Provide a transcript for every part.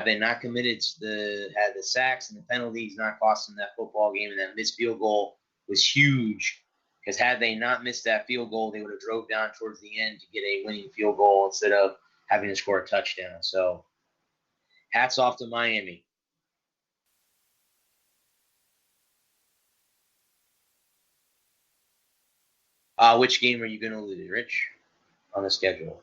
they not committed had the sacks and the penalties not cost them that football game, and that missed field goal was huge because had they not missed that field goal, they would have drove down towards the end to get a winning field goal instead of having to score a touchdown. So hats off to Miami. Which game are you going to lose, Rich, on the schedule?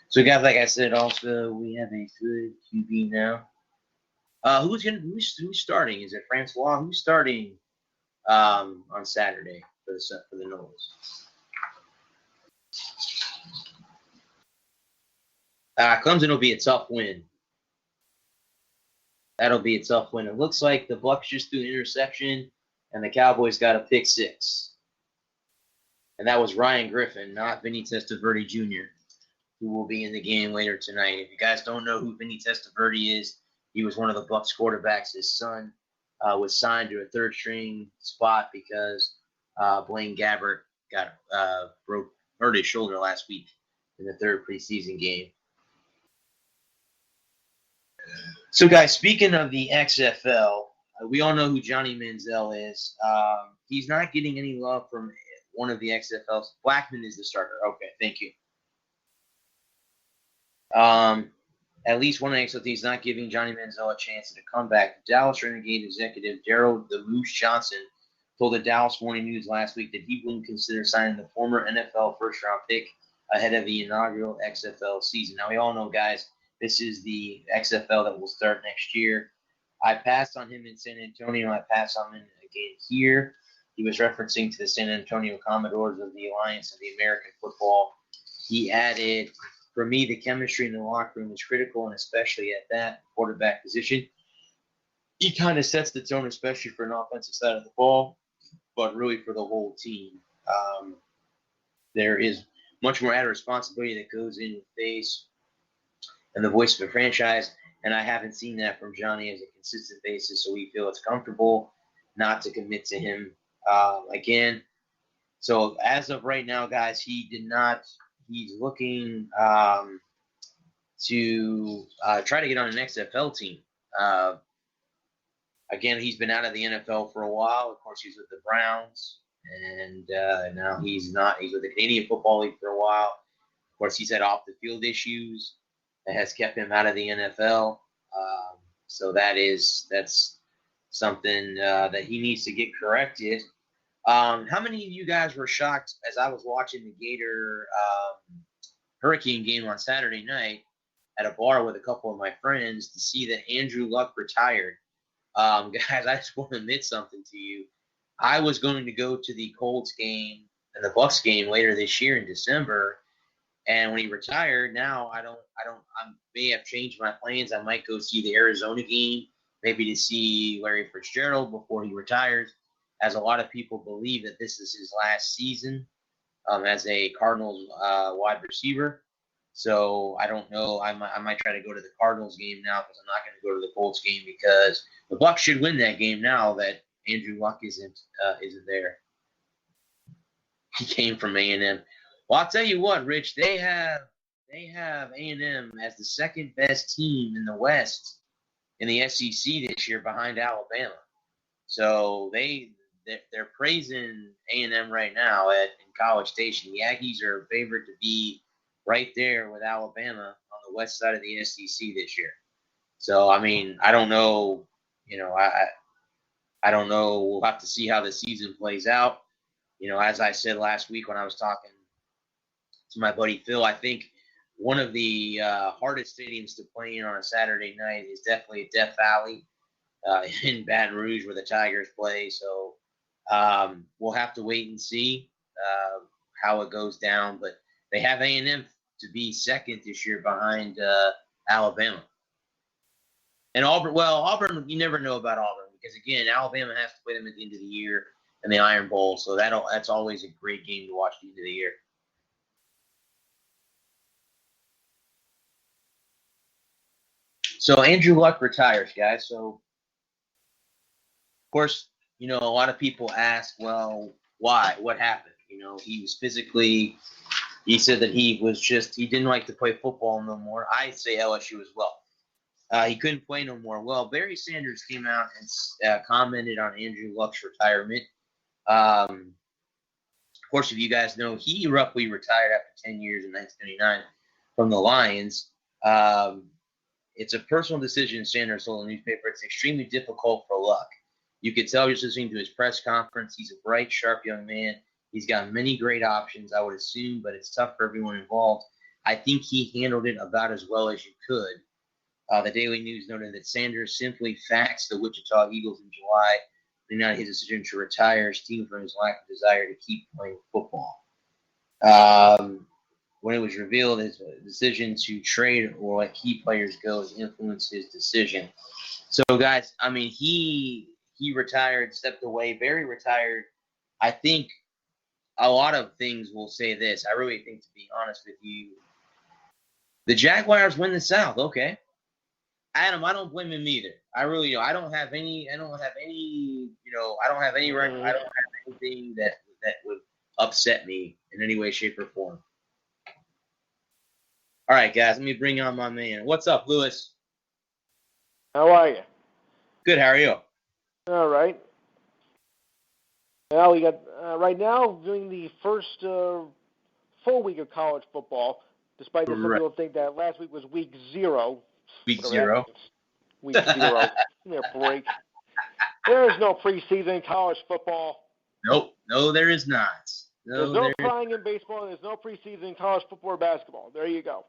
So we got, like I said, also we have a good QB now. Who's starting? Is it Francois? Who's starting on Saturday for the Knowles? Clemson will be a tough win. That'll be a tough win. It looks like the Bucs just threw an interception, and the Cowboys got a pick six. And that was Ryan Griffin, not Vinny Testaverde Jr., who will be in the game later tonight. If you guys don't know who Vinny Testaverde is, he was one of the Bucs quarterbacks. His son was signed to a third-string spot because Blaine Gabbert hurt his shoulder last week in the third preseason game. So, guys, speaking of the XFL, we all know who Johnny Manziel is. He's not getting any love from one of the XFLs. Blackman is the starter. Okay, thank you. At least one of the XFL teams not giving Johnny Manziel a chance at a comeback. Dallas Renegade executive Daryl the Moose Johnson told the Dallas Morning News last week that he wouldn't consider signing the former NFL first-round pick ahead of the inaugural XFL season. Now, we all know, guys, this is the XFL that will start next year. I passed on him in San Antonio. I passed on him again here. He was referencing to the San Antonio Commodores of the Alliance of the American Football. He added, for me, the chemistry in the locker room is critical, and especially at that quarterback position. He kind of sets the tone, especially for an offensive side of the ball, but really for the whole team. There is much more added responsibility that goes in with face and the voice of the franchise, and I haven't seen that from Johnny as a consistent basis, so we feel it's comfortable not to commit to him again. So as of right now, guys, he's looking to try to get on an XFL team. Again, he's been out of the NFL for a while. Of course, he's with the Browns, and now he's not. He's with the Canadian Football League for a while. Of course, he's had off-the-field issues that has kept him out of the NFL. So that's something that he needs to get corrected. How many of you guys were shocked as I was watching the Gator Hurricane game on Saturday night at a bar with a couple of my friends to see that Andrew Luck retired? Guys, I just want to admit something to you. I was going to go to the Colts game and the Bucs game later this year in December, and when he retired, now I may have changed my plans. I might go see the Arizona game, maybe to see Larry Fitzgerald before he retires, as a lot of people believe that this is his last season as a Cardinals wide receiver. So I don't know. I might try to go to the Cardinals game now because I'm not going to go to the Colts game because the Bucs should win that game now that Andrew Luck isn't there. He came from A&M. Well, I'll tell you what, Rich. They have A&M as the second best team in the West in the SEC this year behind Alabama. So they're praising A&M right now in College Station. The Aggies are favored to be right there with Alabama on the west side of the SEC this year. So, I mean, I don't know. I don't know. We'll have to see how the season plays out. As I said last week when I was talking to my buddy Phil, I think one of the hardest stadiums to play in on a Saturday night is definitely Death Valley in Baton Rouge where the Tigers play. So we'll have to wait and see how it goes down. But they have A&M to be second this year behind Alabama. And Auburn, you never know about Auburn because, again, Alabama has to play them at the end of the year in the Iron Bowl, so that's always a great game to watch at the end of the year. So Andrew Luck retires, guys. So, of course, a lot of people ask, well, why? What happened? He was physically – he said that he didn't like to play football no more. I say LSU as well. He couldn't play no more. Well, Barry Sanders came out and commented on Andrew Luck's retirement. Of course, if you guys know, he roughly retired after 10 years in 1999 from the Lions. It's a personal decision, Sanders told the newspaper. It's extremely difficult for Luck. You could tell just listening to his press conference. He's a bright, sharp young man. He's got many great options, I would assume, but it's tough for everyone involved. I think he handled it about as well as you could. The Daily News noted that Sanders simply faxed the Wichita Eagles in July, pointing out his decision to retire stemmed from his lack of desire to keep playing football. When it was revealed his decision to trade or let key players go has influenced his decision. So, guys, I mean, he retired, stepped away. Barry retired. I think a lot of things will say this. I really think, to be honest with you, the Jaguars win the South. Okay, Adam, I don't blame him either. I really don't. I don't have any record. I don't have anything that would upset me in any way, shape, or form. All right, guys, let me bring on my man. What's up, Lewis? How are you? Good. How are you? All right. Well, we got right now during the first full week of college football. Despite that some people think that last week was week 0. Week 0. Week 0. Give me a break. There is no preseason in college football. Nope. No, there is not. There's no crying in baseball. There's no preseason in college football or basketball. There you go.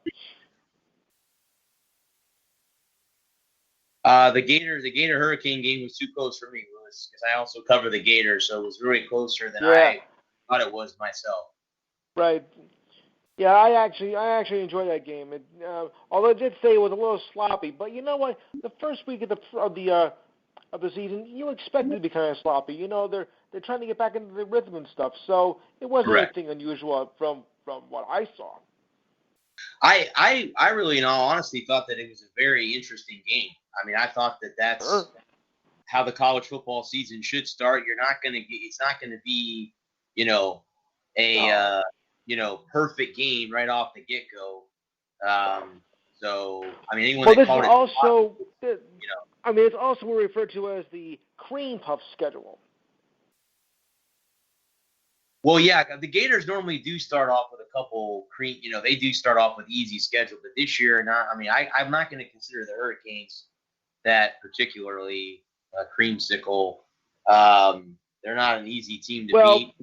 The Gator Hurricane game was too close for me, Lewis, because I also cover the Gators, so it was really closer than I thought it was myself. Right. Yeah, I actually enjoyed that game. Although I did say it was a little sloppy, but you know what? The first week of the season, you expect it to be kind of sloppy. They're trying to get back into the rhythm and stuff, so it wasn't anything unusual from what I saw. I really, in all honesty, thought that it was a very interesting game. I mean, I thought that's how the college football season should start. It's not going to be, perfect game right off the get-go. So, I mean, anyone that called it also, it's also referred to as the cream puff schedule. Well, yeah, the Gators normally do start off with a couple they do start off with easy schedule, but this year, I'm not going to consider the Hurricanes that particularly creamsicle. They're not an easy team to beat.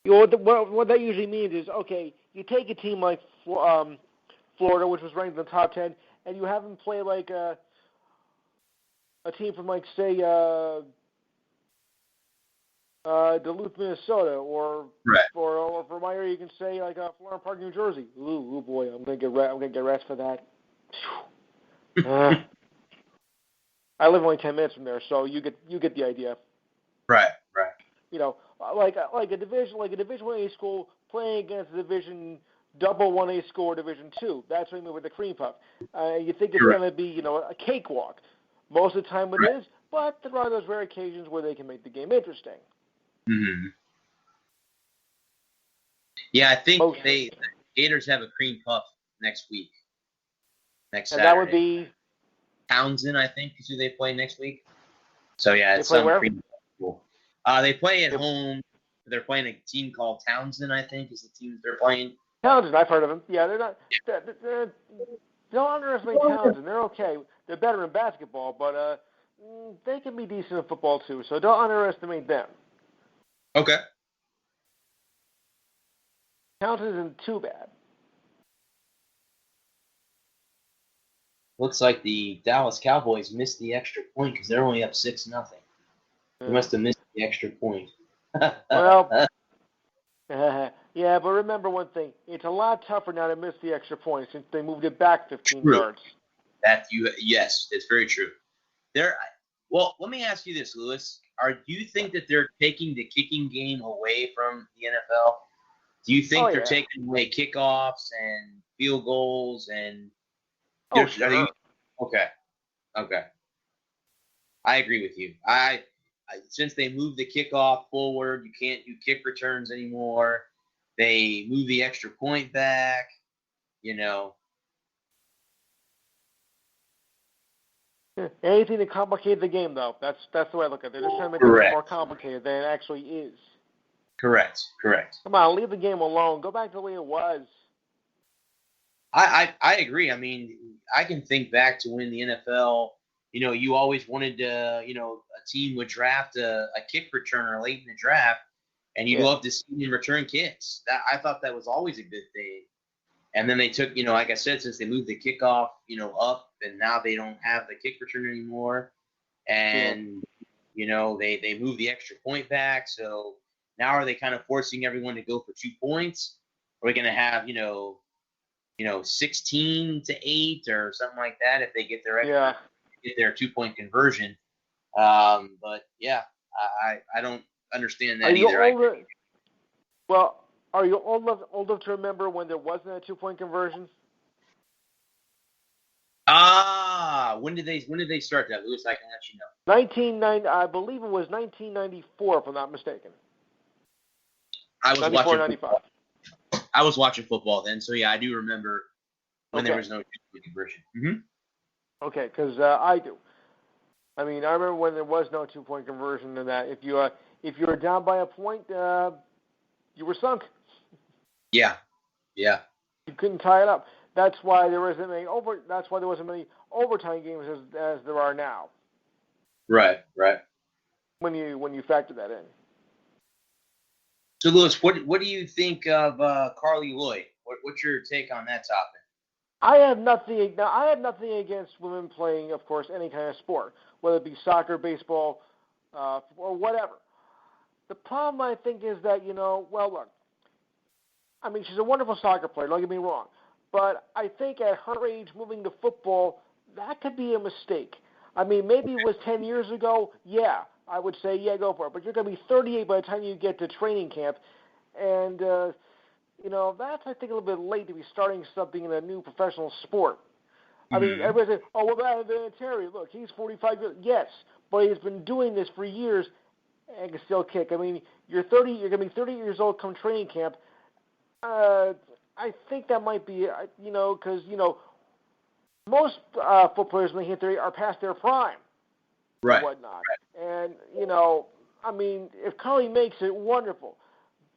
What that usually means is, okay, you take a team like Florida, which was ranked in the top 10, and you have them play like a team from, like, say, Duluth, Minnesota, or for my area, you can say like Florham Park, New Jersey. Ooh boy, I'm gonna get rest for that. I live only 10 minutes from there, so you get the idea. Right. Like a Division 1A school playing against a Division double 1A school or Division 2. That's what I mean with the cream puff. You think it's gonna be a cakewalk. Most of the time it is, but there are those rare occasions where they can make the game interesting. Mm-hmm. Yeah, I think the Gators have a cream puff next week. Next Saturday. And that would be Townsend, I think, is who they play next week. So yeah, it's some cream puff. They play at home. They're playing a team called Townsend, I think, is the team that they're playing. Townsend, I've heard of them. Yeah, they're not. Don't underestimate Townsend. They're okay. They're better in basketball, but they can be decent in football too. So don't underestimate them. Okay. Townsend isn't too bad. Looks like the Dallas Cowboys missed the extra point because they're only up 6-0. They must have missed the extra point. Well, yeah, but remember one thing. It's a lot tougher now to miss the extra point since they moved it back 15 yards. Yes, it's very true. Well, let me ask you this, Lewis. Do you think that they're taking the kicking game away from the NFL? Do you Oh think they're yeah. taking away kickoffs and field goals and Oh are they sure. okay? Okay, I agree with you. I since they moved the kickoff forward, you can't do kick returns anymore. They move the extra point back. You know, Anything to complicate the game, though. That's the way I look at it. They're just trying to make it look more correct, complicated than it actually is. correct. Come on, leave the game alone. Go back to the way it was. I agree. I mean, I can think back to when the NFL, you always wanted to, a team would draft a kick returner late in the draft, and you'd Yeah. love to see them return kicks. I thought that was always a good thing. And then they took, like I said, since they moved the kickoff, up, and now they don't have the kick return anymore, Yeah. and they moved the extra point back. So now are they kind of forcing everyone to go for 2 points? Are we going to have 16-8 or something like that if they get their Yeah. 2-point conversion. But yeah, I don't understand Are that you either. older? Well, are you old enough to remember when there wasn't a 2-point conversion? When did they start that, Lewis? I can let you know. 1990, I believe it was 1994, if I'm not mistaken. I was 94, watching 95. football. I was watching football then, so yeah, I do remember when there was no 2-point conversion. Mm-hmm. Okay, because I do. I mean, I remember when there was no 2-point conversion, and that if you were down by a point, you were sunk. Yeah. You couldn't tie it up. That's why there wasn't many That's why there wasn't many overtime games as there are now. Right. When you factor that in. So, Lewis, what do you think of Carly Lloyd? What's your take on that topic? I have nothing against women playing, of course, any kind of sport, whether it be soccer, baseball, or whatever. The problem I think is that well, look, I mean, she's a wonderful soccer player. Don't get me wrong, but I think at her age, moving to football, that could be a mistake. I mean, maybe it was 10 years ago. Yeah, I would say go for it. But you're going to be 38 by the time you get to training camp, and that's, I think, a little bit late to be starting something in a new professional sport. I mean, everybody says, oh, what about Terry? Look, he's 45 years. Yes, but he's been doing this for years and can still kick. I mean, you're going to be 30 years old come training camp. I think that might be, because, most football players when they hit 30 are past their prime Right. and whatnot. And, I mean, if Carly makes it, wonderful.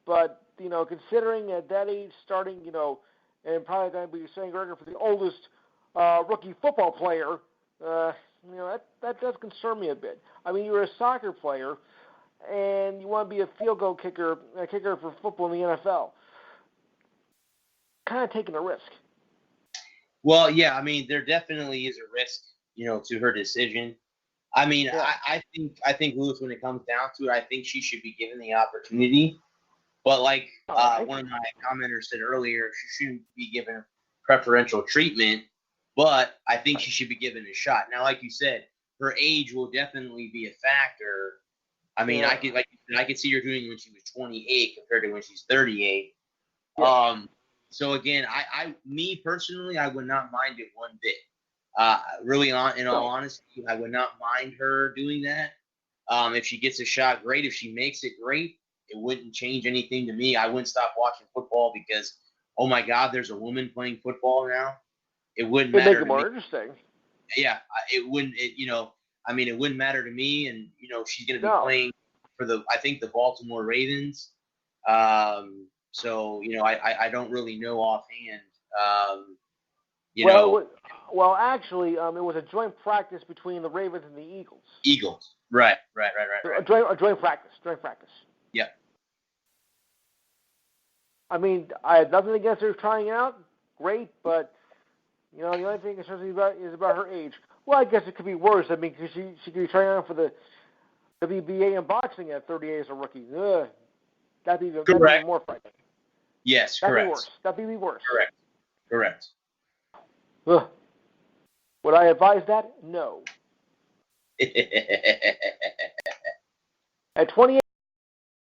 But, considering at that age starting, and probably going to be saying record for the oldest rookie football player, that does concern me a bit. I mean, you're a soccer player, and you want to be a field goal kicker, a kicker for football in the NFL. Kind of taking a risk. Well, yeah, I mean, there definitely is a risk, to her decision. I mean, Yeah. I think Lewis, when it comes down to it, I think she should be given the opportunity. But like one of my commenters said earlier, she shouldn't be given preferential treatment. But I think she should be given a shot. Now, like you said, her age will definitely be a factor. I mean, Yeah. I could see her doing it when she was 28 compared to when she's 38. Yeah. So again, me personally, I would not mind it one bit. Really, in all honesty, I would not mind her doing that. If she gets a shot, great. If she makes it, great. It wouldn't change anything to me. I wouldn't stop watching football because, oh my God, there's a woman playing football now. It wouldn't matter. It'd make it more interesting. Yeah, it wouldn't. I mean, it wouldn't matter to me. And she's going to be playing for I think the Baltimore Ravens. So I don't really know offhand. Well, actually, it was a joint practice between the Ravens and the Eagles. Eagles, right. A joint practice. Yeah. I mean, I have nothing against her trying out. Great, but the only thing that concerns me is about her age. Well, I guess it could be worse. I mean, because she could be trying out for the WBA in boxing at 38 as a rookie. Ugh. That'd be even more frightening. Yes, That'd correct. Be worse. That'd be worse. Correct. Ugh. Would I advise that? No. At 28.